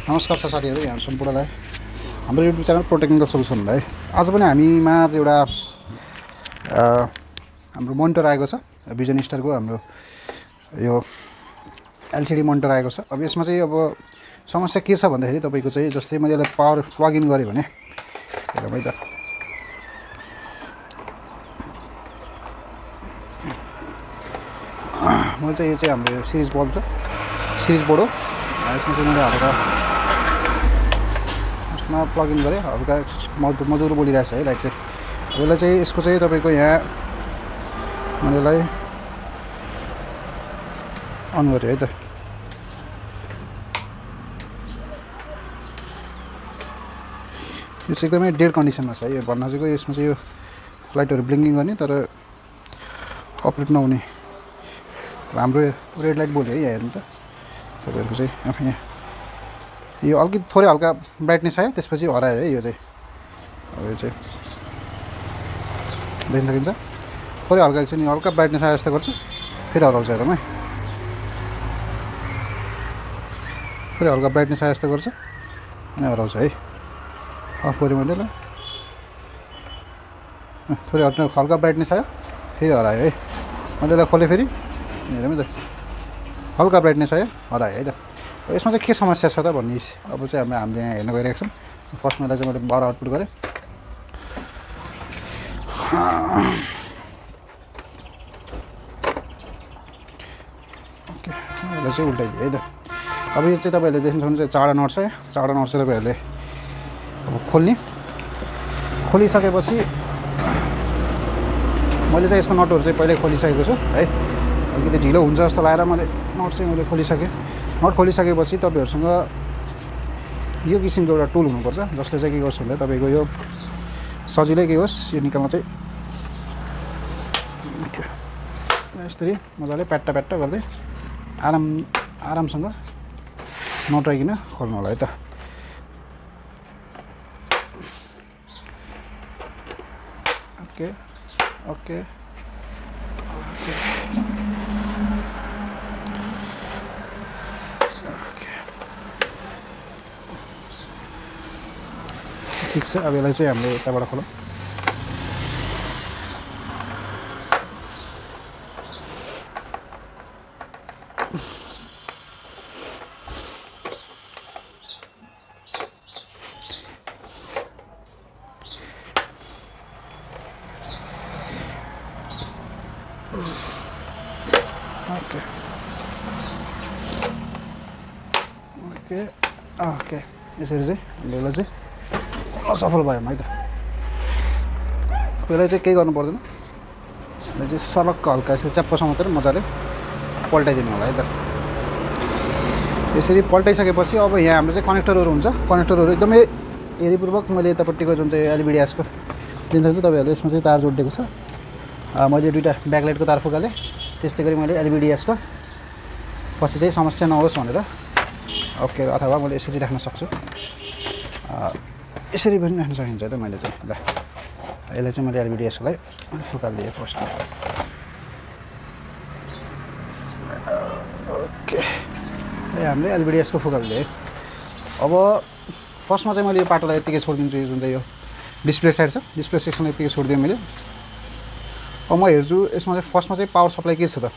नमस्कार छ साथीहरु, यहाँ सम्पूर्णलाई हाम्रो युट्युब च्यानल प्रोटेक्निकल सोलुसनलाई आज पनि हामीमा चाहिँ एउटा हाम्रो मोनिटर आएको छ भिजन स्टारको हाम्रो यो एलसीडी मोनिटर आएको छ। अब यसमा चाहिँ अब समस्या के छ भन्दाखेरि तपाईको चाहिँ जस्तै मैले यसलाई पावर प्लग इन गरे भने हेरौँ है त मैले चाहिँ यो चाहिँ हाम्रो सिरिज बल्ब छ, सिरिज बोर्ड हो। यसमा चाहिँ मैले हल्का यसमा प्लग इन गरेँ, हल्का मधुरो बोलिरहेछ है लाइट चाहिँ। यसलाई चाहिँ यसको चाहिँ तपाईको यहाँ मैले यसलाई अन गरेँ है त। यो चाहिँ एकदमै डेड कन्डिसनमा छ है। यो भन्न खोजेको यसमा चाहिँ यो लाइटहरु ब्लिङ्किङ गर्ने तर अपरेट नहुने हाम्रो रेड लाइट बोल्यो है। यहाँ हेर्नु त तपाईहरुको चाहिँ यहाँ यो अलिकति थोरै हल्का ब्राइटनेस आयो, त्यसपछि हरायो है। यो चाहिँ अब यो चाहिँ देख्न सकिन्छ, थोरै हल्का एकछिन हल्का ब्राइटनेस आयो जस्तो गर्छ, फेरि हराउँछ हेरौँ है। थोरै हल्का ब्राइटनेस आयो जस्तो गर्छ अनि हराउँछ है। अफ गरेँ मैले ल, थोरै हल्का ब्राइटनेस आयो फेरि हरायो है। मैले यसलाई खोलेँ फेरि हेरौँ है त, हल्का ब्राइटनेस आयो हरायो है त। यसमा चाहिँ के समस्या छ त भन्ने अब चाहिँ हामीले यहाँ हेर्न गइरहेको छौँ। फर्स्टमा चाहिँ मैले 12 आउटपुट गरेँ। ओके, यसलाई चाहिँ उल्टाइदिएँ है त। अब यो चाहिँ तपाईँहरूले देख्न सक्नुहुन्छ चारवटा नट छ। चारवटा नट चाहिँ तपाईँहरूले अब खोलिसकेपछि मैले चाहिँ यसको नटहरू चाहिँ पहिल्यै खोलिसकेको छु है। अलिकति ढिलो हुन्छ जस्तो लागेर मैले नट चाहिँ मैले खोलिसकेँ। नट खोलिसकेपछि तपाईँहरूसँग यो किसिमको एउटा टुल हुनुपर्छ जसले चाहिँ के गर्छ भन्दा तपाईँको यो सजिलै के होस् यो निकाल्न चाहिँ यसरी मजाले प्याट्टा गर्दै आरामसँग नटाइकन खोल्नु होला है त। ओके ओके ठिक छ। अब यसलाई चाहिँ हामीले यताबाट खोलौँ। ओके ओके ओके यसरी चाहिँ यसलाई चाहिँ असफल भयो है त। यसलाई चाहिँ केही गर्नु पर्दैन, यसलाई चाहिँ सलक्क हल्का यसरी च्याप्पोसँग मात्रै मजाले पल्टाइदिनु होला है त। यसरी पल्टाइसकेपछि अब यहाँ हाम्रो चाहिँ कनेक्टरहरू हुन्छ। कनेक्टरहरू एकदमै हेरीपूर्वक मैले यतापट्टिको जुन चाहिँ एलइडी ग्यासको दिन्छ चाहिँ तपाईँहरूले यसमा चाहिँ तार जोडिदिएको छ। मैले दुईवटा ब्याकलाइटको तार फुकालेँ, त्यस्तै गरी मैले एलइडी ग्यासको पछि चाहिँ समस्या नहोस् भनेर ओके। अथवा मैले यसरी राख्न सक्छु, यसरी पनि राख्न सकिन्छ त। मैले चाहिँ ल यसलाई चाहिँ मैले एलइडी ग्यासकोलाई फुकालिदिएँ फर्स्ट। ओके, हामीले एलइडी ग्यासको फुकालिदिएँ। अब फर्स्टमा चाहिँ मैले यो पाटोलाई यत्तिकै छोडिदिन्छु। यो जुन चाहिँ यो डिस्प्ले साइड छ, डिस्प्ले सेक्सन यत्तिकै छोडिदिएँ मैले। अब म हेर्छु यसमा चाहिँ फर्स्टमा चाहिँ पावर सप्लाई के छ त,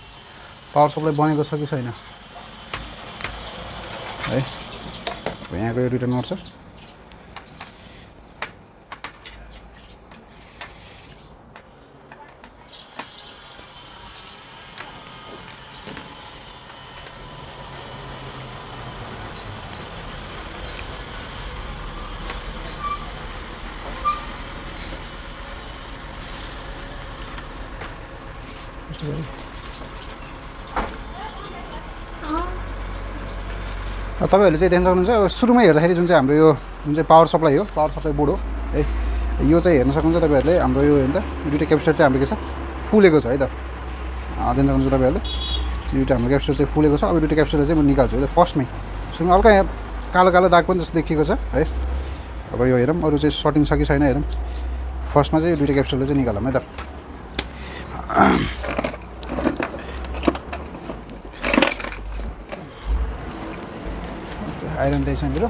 पावर सप्लाई बनेको छ कि छैन है। यहाँको यो दुईवटा नट छ। तपाईहरुले चाहिँ देख्न सक्नुहुन्छ अब सुरुमै हेर्दाखेरि जुन चाहिँ हाम्रो यो जुन चाहिँ पावर सप्लाई हो, पावर सप्लाई बोर्ड हो है। यो चाहिँ हेर्न सक्नुहुन्छ तपाईँहरूले हाम्रो यो हेर्दा दुईवटा क्यापेसिटर चाहिँ हाम्रो के छ फुलेको छ है त। देख्न सक्नुहुन्छ तपाईँहरूले दुईवटा हाम्रो क्यापेसिटर चाहिँ फुलेको छ। अब दुईवटा क्यापेसिटर चाहिँ म निकाल्छु है त। फर्स्टमै सुरुमा हल्का यहाँ कालो दाग पनि जस्तो देखिएको छ है। अब यो हेरौँ अरू चाहिँ सर्टिङ छ कि छैन हेरौँ। फर्स्टमा चाहिँ यो दुईवटा क्यापेसिटर चाहिँ निकालौँ है त। आइरन रहेछ मेरो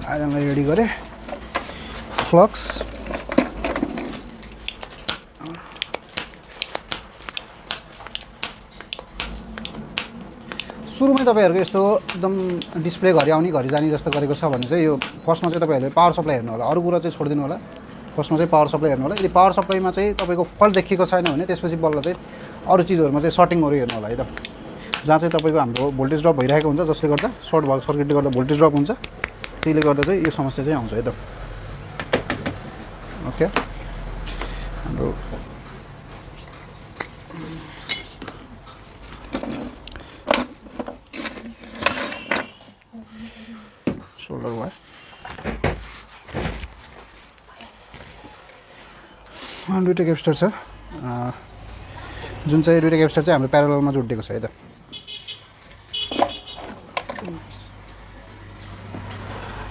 आइरनलाई रेडी गरेँ फ्लक्स सुरुमै तपाईहरुको यस्तो एकदम डिस्प्ले घरि आउने घरि जाने जस्तो गरेको छ भने चाहिँ यो फर्स्टमा चाहिँ तपाईहरुले पावर सप्लाई हेर्नु होला अरु कुरा चाहिँ छोड्दिनु होला फर्स्टमा चाहिँ पावर सप्लाई हेर्नु होला यदि पावर सप्लाईमा चाहिँ तपाईको फल्ट देखिएको छैन भने त्यसपछि बल्ल चाहिँ अरु चीजहरुमा चाहिँ सर्टिङहरु हेर्नु होला है त जहाँ चाहिँ तपाईको हाम्रो भोल्टेज ड्रप भइरहेको हुन्छ जसले गर्दा सर्ट भएको सर्किटले गर्दा भोल्टेज ड्रप हुन्छ त्यसले गर्दा चाहिँ यो समस्या चाहिँ आउँछ है त ओके हाम्रो सोल्डर वायर दुईटा क्यापेसिटर छ जुन चाहिँ दुईटा क्यापेसिटर चाहिँ हाम्रो प्यारललमा जोडिएको छ है त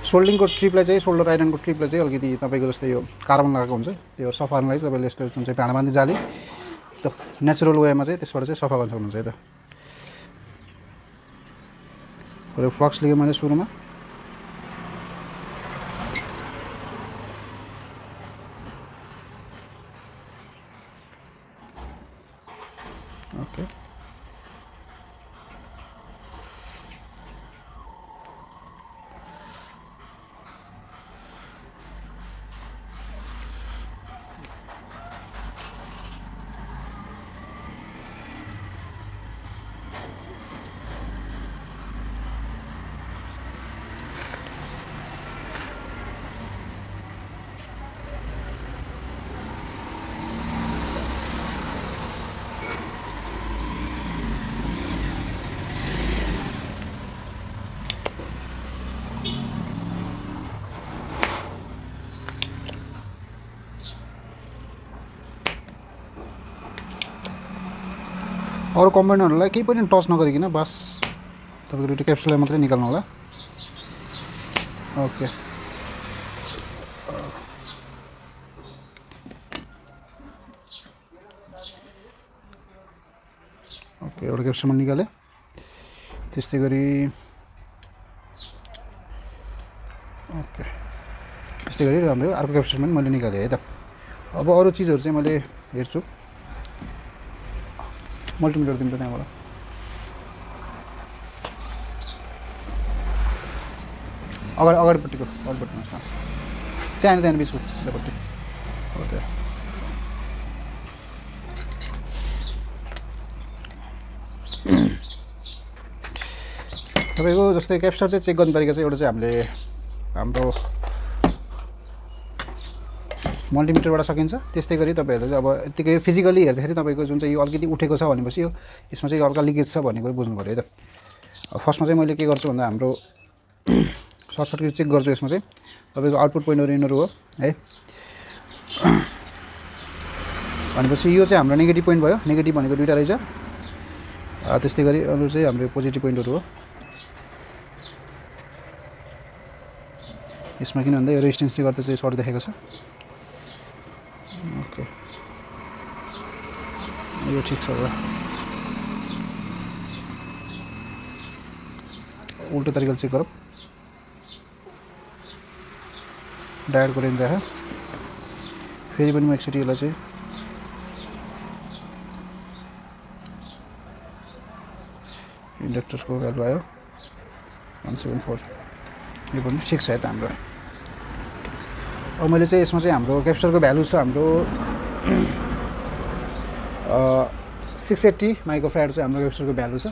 सोल्डिङको ट्रिपलाई चाहिँ सोल्डर आइरनको ट्रिपलाई चाहिँ अलिकति तपाईको जस्तै यो कार्बन लगाएको हुन्छ त्यो सफा गर्नलाई तपाईले यस्तो जुन चाहिँ भाँडाबाँधी जाली त नेचुरल वेमा चाहिँ त्यसबाट चाहिँ सफा गर्न सक्नुहुन्छ है त र फ्लक्स लिएँ मैले सुरुमा ओके अरु कम्पोनेन्टहरुलाई केही पनि टच नगरिकिन बस तपाईको दुईटा क्याप्सुललाई मात्रै निकाल्नु होला ओके ओके एउटा क्याप्सुल निकाले त्यस्तै गरी ओके त्यस्तै गरी राम्रो अर्को क्याप्सुल पनि मैले निकाले है त अब अरु चीजहरु चाहिँ मैले हेर्छु मल्टिमिटर दिन्छ त्यहाँबाट अगाडिपट्टिको त्यहाँ बिचको त्यहाँपट्टि हो त्यहाँ तपाईको जस्तै क्याप्सुल चाहिँ चेक गर्ने तरिका चाहिँ एउटा चाहिँ हामीले हाम्रो मल्टिमिटरबाट सकिन्छ त्यस्तै गरी तपाईहरुले चाहिँ अब यतिकै फिजिकली हेर्दाखेरि तपाईको जुन चाहिँ यो अलिकति उठेको छ भनेपछि यो यसमा चाहिँ हल्का लिकेज छ भन्ने कुरा बुझ्नु पर्यो है त फर्स्टमा चाहिँ मैले के गर्छु भन्दा हाम्रो सर्ट सर्किट चेक गर्छु यसमा चाहिँ तपाईको आउटपुट पोइन्टहरु यिनीहरु हो है भनेपछि यो चाहिँ हाम्रो नेगेटिभ पोइन्ट भयो नेगेटिभ भनेको दुईटा रहेछ त्यस्तै गरी अरु चाहिँ हाम्रो पोजिटिभ पोइन्टहरु हो यसमा किन भन्दा यो रेजिस्टेन्सले गर्दा चाहिँ सर्ट देखेको छ ओके यो ठिक छ होला उल्टो तरिकाले चेक गरौँ डायोडको रेन्ज आयो फेरि पनि म एकचोटि यसलाई चाहिँ इन्डक्टरको भ्यालु आयो 174 यो पनि ठिक छ है त हाम्रो अब मैले चाहिँ यसमा चाहिँ हाम्रो क्याप्सुलको भ्यालु छ हाम्रो 680 माइक्रोफ्याराड चाहिँ हाम्रो क्याप्सुलको भ्यालु छ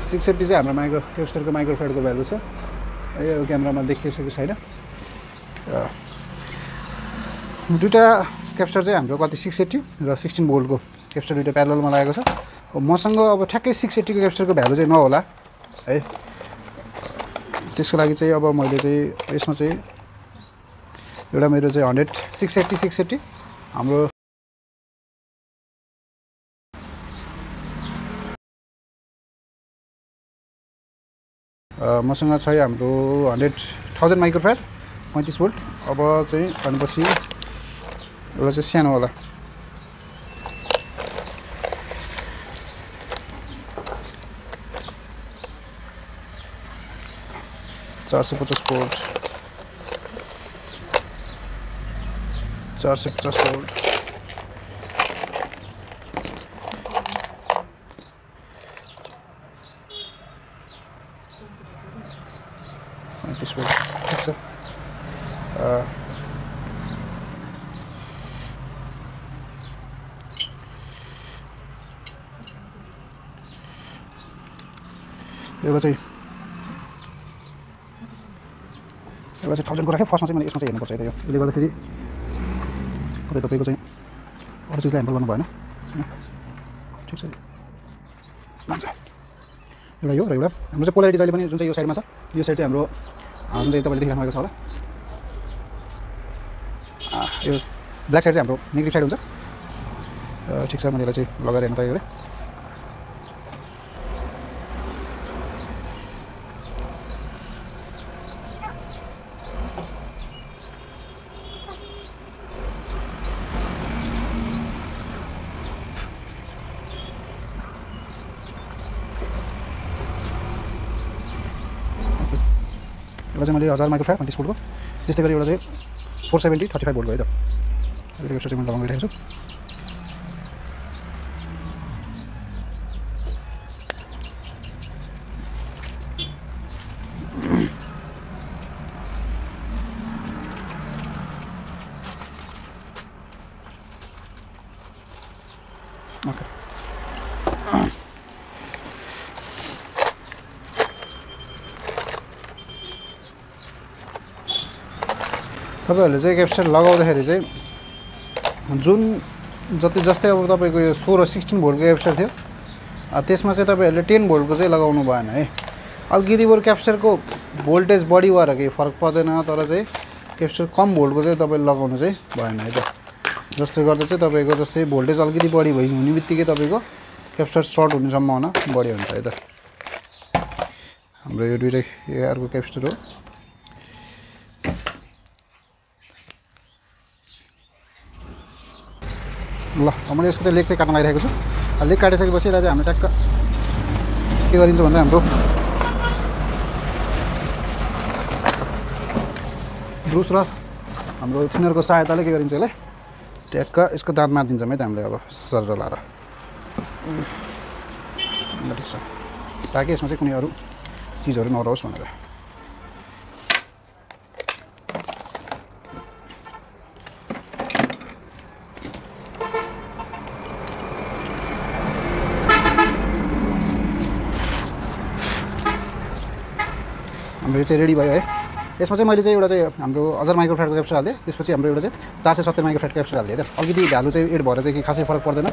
सिक्स 80 चाहिँ हाम्रो क्याप्सुलको माइक्रोफ्याराडको भ्यालु छ यो क्यामेरामा देखिसकेको छैन दुईटा क्याप्सुल चाहिँ हाम्रो कति 680 र 16 भोल्टको क्याप्सुल दुईटा प्यारललमा लागेको छ मसँग अब ठ्याक्कै 680 को क्याप्सुलको भ्यालु चाहिँ नहोला है त्यसको लागि चाहिँ अब मैले चाहिँ यसमा चाहिँ एउटा मेरो चाहिँ 680 हाम्रो मसँग छ हाम्रो 1000 माइक्रोफ्याराड 35 भोल्ट। अब चाहिँ भनेपछि एउटा चाहिँ सानोवाला 450 भोल्ट 450 भोल्ट। ठिक छ। एउटा चाहिँ 1000 को राखेँ। फर्स्टमा चाहिँ मैले यसमा चाहिँ हेर्नुपर्छ। यो यसले गर्दाखेरि कतै तपाईँको चाहिँ अरू चिजलाई ह्याम्पर गर्नु भएन। ठिक छ, लान्छ एउटा यो र एउटा हाम्रो चाहिँ पोलारिटी जहिले पनि जुन चाहिँ यो साइडमा छ, यो साइड चाहिँ हाम्रो जुन चाहिँ तपाईँले देखिराख्नु भएको छ होला, यो ब्ल्याक साइड चाहिँ हाम्रो नेगेटिभ साइड हुन्छ। ठिक छ, मैले यसलाई चाहिँ लगाएर हेर्नु ट्राई गरेँ। एउटा चाहिँ मैले 1000 माइक्रोफ्याराड 35 भोल्टको, त्यस्तै गरी एउटा चाहिँ 470 35 भोल्टको है त। यो चाहिँ मैले लगाउन गइरहेको छु। ओके, तपाईँहरूले चाहिँ क्यापेसिटर लगाउँदाखेरि चाहिँ जुन जस्तै अब तपाईँको यो 16 भोल्टको क्यापेसिटर थियो, त्यसमा चाहिँ तपाईँहरूले 10 भोल्टको चाहिँ लगाउनु भएन है। अलिकति बरु क्यापेसिटरको भोल्टेज बढी भएर केही फरक पर्दैन, तर चाहिँ क्यापेसिटर कम भोल्टको चाहिँ तपाईँले लगाउनु चाहिँ भएन है त। जसले गर्दा चाहिँ तपाईँको जस्तै भोल्टेज अलिकति बढी हुने बित्तिकै तपाईँको क्यापेसिटर सर्ट हुने सम्भावना बढी हुन्छ है त। हाम्रो यो दुईटै अर्को क्यापेसिटर हो। ल अब मैले यसको चाहिँ लेग चाहिँ काट्न लागिरहेको छु। लेग काटिसकेपछि यसलाई चाहिँ हामीले ट्याक्क के गरिन्छ भन्दा हाम्रो ब्रुस र हाम्रो थिनरको सहायताले के गरिन्छ यसलाई ट्याक्क यसको दाँत मारिदिन्छौँ है त हामीले। अब सर लाएर ठिक छ, ताकि यसमा चाहिँ कुनै अरू चिजहरू नरहोस् भनेर। हाम्रो यो चाहिँ रेडी भयो है। यसमा चाहिँ मैले चाहिँ एउटा चाहिँ हाम्रो 1000 माइक्रोफ्याराडको क्यापेसिटर हाल्दिएँ। त्यसपछि हाम्रो एउटा चाहिँ 470 माइक्रोफ्याराड क्यापेसिटर हाल्दिएँ त। अलिकति भ्यालु चाहिँ एड भएर चाहिँ केही खासै फरक पर्दैन।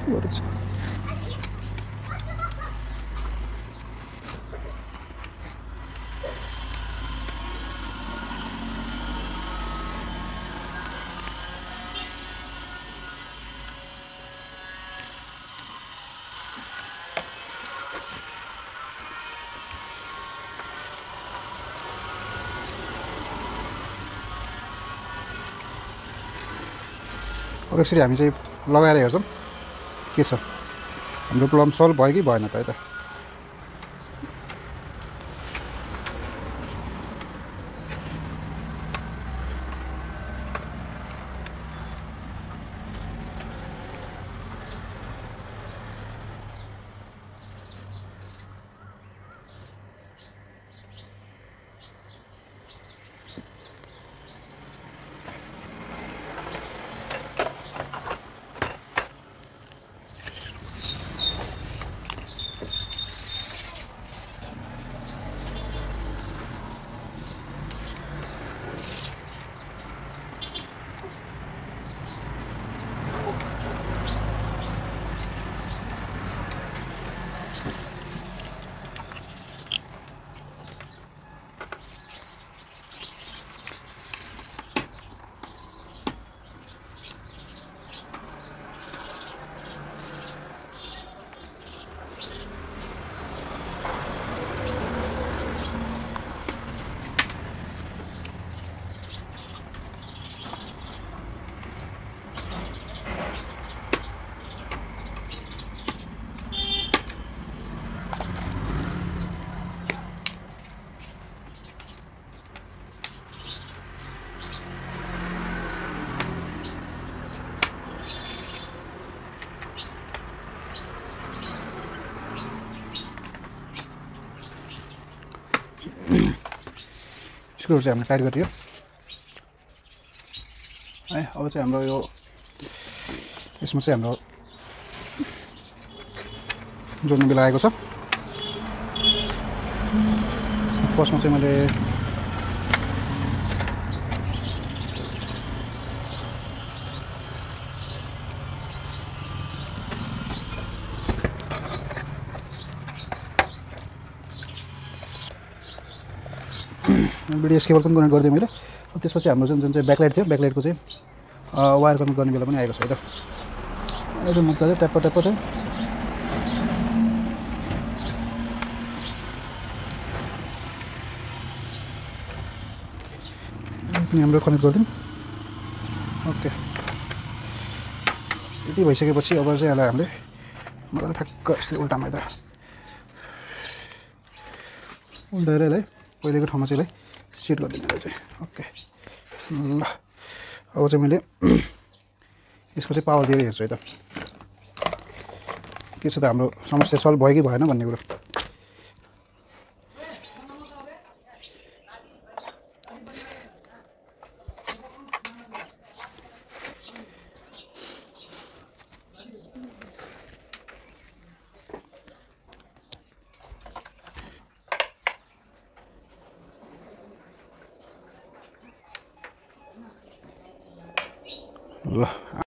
What is अब यसरी हामी चाहिँ लगाएर हेर्छौँ के छ हाम्रो प्रब्लम सल्भ भयो कि भएन त है त। स्क्रुहरू चाहिँ हामीले टाइट गरियो है। अब चाहिँ हाम्रो यो यसमा चाहिँ हाम्रो जोड्ने बेला आएको छ। फर्स्टमा चाहिँ मैले बिडिएस केबल पनि कनेक्ट गरिदिएँ मैले। त्यसपछि हाम्रो जुन चाहिँ ब्याकलाइट थियो, ब्याकलाइटको चाहिँ वायर कनेक्ट गर्ने बेला पनि आएको छ है त। यो चाहिँ मजाले ट्याप्प चाहिँ पनि हाम्रो कनेक्ट गरिदिउँ। ओके, यति भइसकेपछि अब चाहिँ यसलाई हामीले मजाले ठ्याक्क यसरी उल्टामा यता उल्टाएर यसलाई पहिलेको ठाउँमा चाहिँ यसलाई सेट गरिदिनु चाहिँ। ओके ल, अब चाहिँ मैले यसको चाहिँ पावर दिएर हेर्छु है त के छ त हाम्रो समस्या सल्भ भयो कि भएन भन्ने कुरो। ल